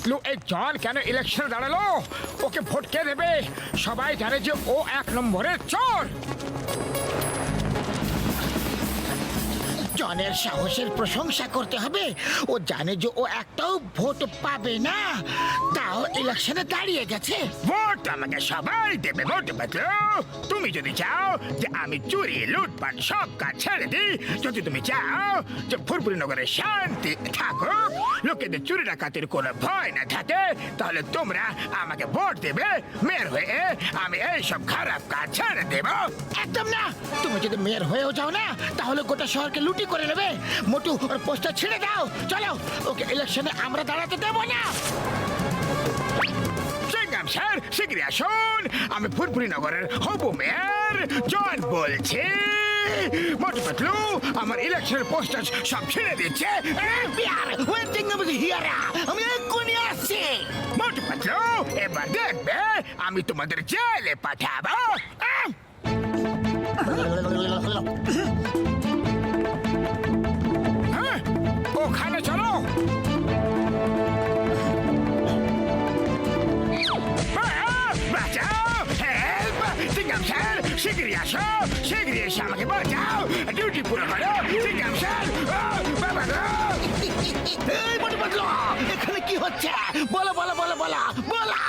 পাতলু, এই জন কেন ইলেকশনে দাঁড়ালো? ওকে ভোট কে দেবে? সবাই জানে যে ও 1 নম্বরের চোর। জনের সাহসের প্রশংসা করতে হবে। ও জানে যে ও একটাও ভোট পাবে না, তাও ইলেকশনে দাঁড়িয়ে গেছে। ভোট আমাকে সবাই দেবে ভোট পাতলু। তুমি যদি চাও যে আমি চুরি লুটপাট সব কাজ ছেড়ে দিই, যদি তুমি চাও যে ফুরফুরি নগরে শান্তি থাকুক, লোকেদের চুরি ডাকাতির কোনো ভয় না থাকে, তাহলে তোমরা আমাকে ভোট দেবে। মেয়র হয়ে আমি এইসব খারাপ কাজ ছেড়ে দেব। একদম না। তুমি যদি মেয়র হয়েও যাও না, তাহলে গোটা শহরকে লুটি করে নেবে। মোটু, ওর পোস্টার ছিঁড়ে দাও। চলো, ওকে ইলেকশনে আমরা দাঁড়াতে দেবো না। সিংহাম স্যার, শীঘ্রই আসুন। আমি ফুরফুরি নগরের হবু মেয়র জন বলছি। মোটু পাতলু আমার ইলেকশনের পোস্টার সব ছিঁড়ে দিচ্ছে। আমি এক্ষুনি আসছি। মোটু পাতলু, এবার দেখবে আমি তোমাদের জেলে পাঠাবো। হ্যাঁ, ওখানে চলো। বাঁচাও, হেল্প! সিংহাম স্যার, শীঘ্রই আসো। শীঘ্রই এসে আমাকে বাঁচাও। ডিউটি পুরো করো সিংহাম স্যার। বাবা গো! এই মোটু পাতলু, এখানে কি হচ্ছে? বলো বলো বলো বলো বলো।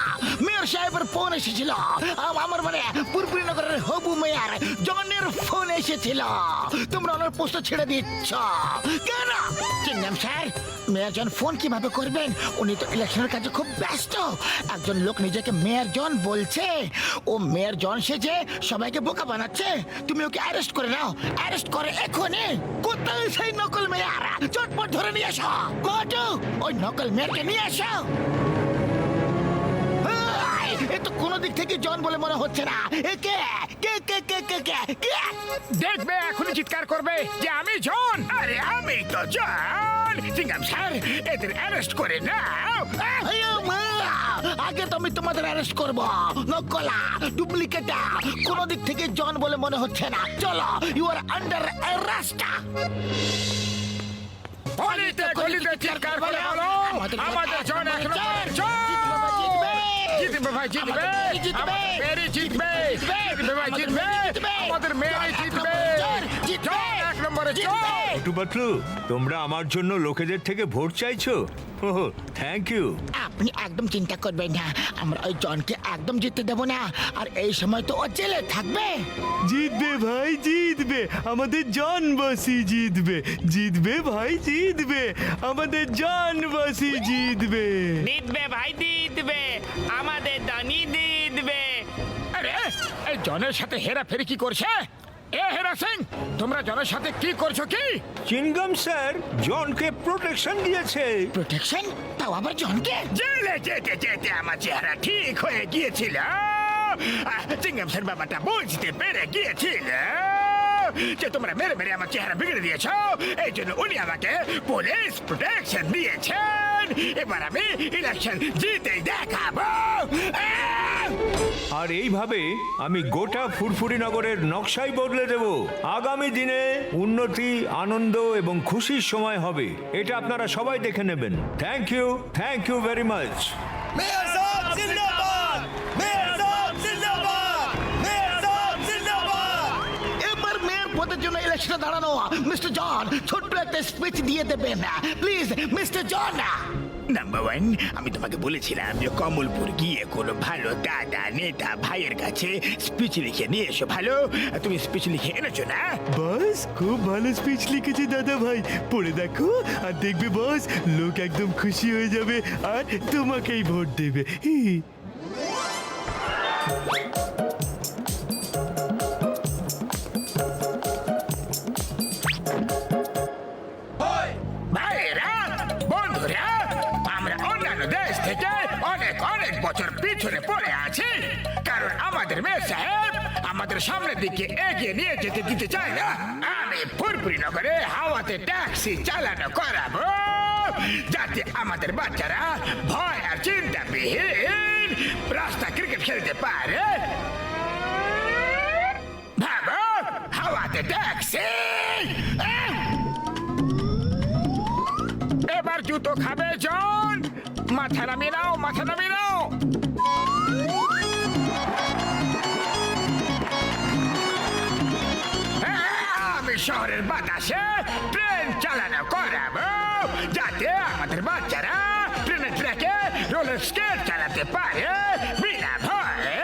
মেয়র সাহেবের ফোন এসেছিল। আমার মানে পুরপুরি নগরের হবু মেয়র জনের ফোন এসেছিল। তোমরা ওনার পোস্ট ছেড়ে দিচ্ছ কেন? কিংডম স্যার, মেয়র জন ফোন কিভাবে করবেন? উনি তো ইলেকশনের কাজে খুব ব্যস্ত। একজন লোক নিজেকে মেয়র জন বলছে, ও মেয়র জন সেজে সবাইকে বোকা বানাচ্ছে। তুমি ওকে অ্যারেস্ট করে নাও। অ্যারেস্ট করে এখনই। কোথায় সেই নকল মেয়র? চটপট ধরে নিয়ে এসো। মোটু, ওই নকল মেয়রকে নিয়ে এসো। এ তো কোনো দিক থেকে জন বলে মনে হচ্ছে না। এ কে কে কে কে কে কে কে? দেখবে এখনই চিৎকার করবে যে আমি জন। আরে আমি তো জন। সিংহাম স্যার, এদের অ্যারেস্ট করে নাও। আগে তো আমি তোমাদের অ্যারেস্ট করব। নকলা, ডুপ্লিকেটা, কোনো দিক থেকে জন বলে মনে হচ্ছে না। চলো, ইউ আর আন্ডার অ্যারেস্ট। গলিতে গলিতে চিৎকার করে বলো আমাদের জন 1 নম্বরের চোর। জিতবে ভাই, জিতবে। আমাদের মেয়েরই জিতবে। জিতবে ভাই, জিতবে। আমাদের মেয়েরই জিতবে। জন 1 নম্বরের চোর। মোটু পাতলু, তোমরা আমার জন্য লোকেদের থেকে ভোট চাইছো? ওহ, থ্যাংক ইউ। আপনি একদম চিন্তা করবেন না, আমরা ওই জনকে একদম জিততে দেব না। আর এই সময় তো ও জেলে থাকবে। জিতবে ভাই, জিতবে। আমাদের জনবাসী জিতবে। জিতবে ভাই, জিতবে। আমাদের জনবাসী জিতবে। জিতবে ভাই, জিতবে। আমাদের দানি জিতবে। আরে এই জনের সাথে হেরাফেরি কি করছে? এ হেরা সিং, তোমরা জনের সাথে কি করছো কি? চিনগাম স্যার জনকে প্রোটেকশন দিয়েছে। প্রোটেকশন? তাও আবার জনকে? জেলে যেতে যেতে আমার চেহারা ঠিক হয়ে গিয়েছিল। সিংহাম স্যার বাবাটা বুঝতে পেরে গিয়েছিল যে তোমরা মেরে মেরে আমার চেহারা বিগড়ে দিয়েছো। এই জন্য উনি আমাকে পুলিশ প্রোটেকশন দিয়েছেন। এবার আমি ইলেকশন জিতেই দেখাবো। আর এইভাবে আমি গোটা ফুরফুরি নগরের নকশাই বদলে দেব। আগামী দিনে উন্নতি, আনন্দ এবং খুশির সময় হবে। এটা আপনারা সবাই দেখে নেবেন। Thank you very much. Mayor সাহেব জিন্দাবাদ! মেয়র সাহেব জিন্দাবাদ! মেয়র সাহেব জিন্দাবাদ! এবার মেয়র পদের জন্য ইলেকশনে দাঁড়ানো মিস্টার জন ছোট্ট একটা স্পিচ দিয়ে দেবেন প্লিজ মিস্টার জন। নাম্বার 1, আমি তোমাকে বলেছিলাম যে কমলপুর গিয়ে কোনো ভালো দাদা নেতা ভাইয়ের কাছে স্পিচ লিখে নিয়ে এসো। ভালো, তুমি স্পিচ লিখে এনেছো না? বস, খুব ভালো স্পিচ লিখেছে দাদা ভাই। পড়ে দেখো আর দেখবে বস, লোক একদম খুশি হয়ে যাবে আর তোমাকেই ভোট দেবে। ভাইয়েরা, বন্ধুরা, আমরা অন্যান্য দেশ থেকে অনেক অনেক বছর পিছনে পড়ে আছি, কারণ আমাদের মেয়র সাহেব আমাদের সামনের দিকে এগিয়ে নিয়ে যেতে দিতে চায় না। আমি ফুরফুরি নগরে হাওয়াতে ট্যাক্সি চালানো করাবো, যাতে আমাদের বাচ্চারা ভয় আর চিন্তাবিহীন রাস্তা ক্রিকেট খেলতে পারে। ভাবো, হাওয়াতে ট্যাক্সি। এবার জুতো খাবে জন। মাথা মাথা নামিয়ে নাও, মাথা নামিয়ে নাও। আমি শহরের বাতাসে ট্রেন চালানো করাবো, যাতে আমাদের বাচ্চারা ট্রেনের ট্র্যাকে রোলার স্কেট চালাতে পারে বিনা ভয়ে।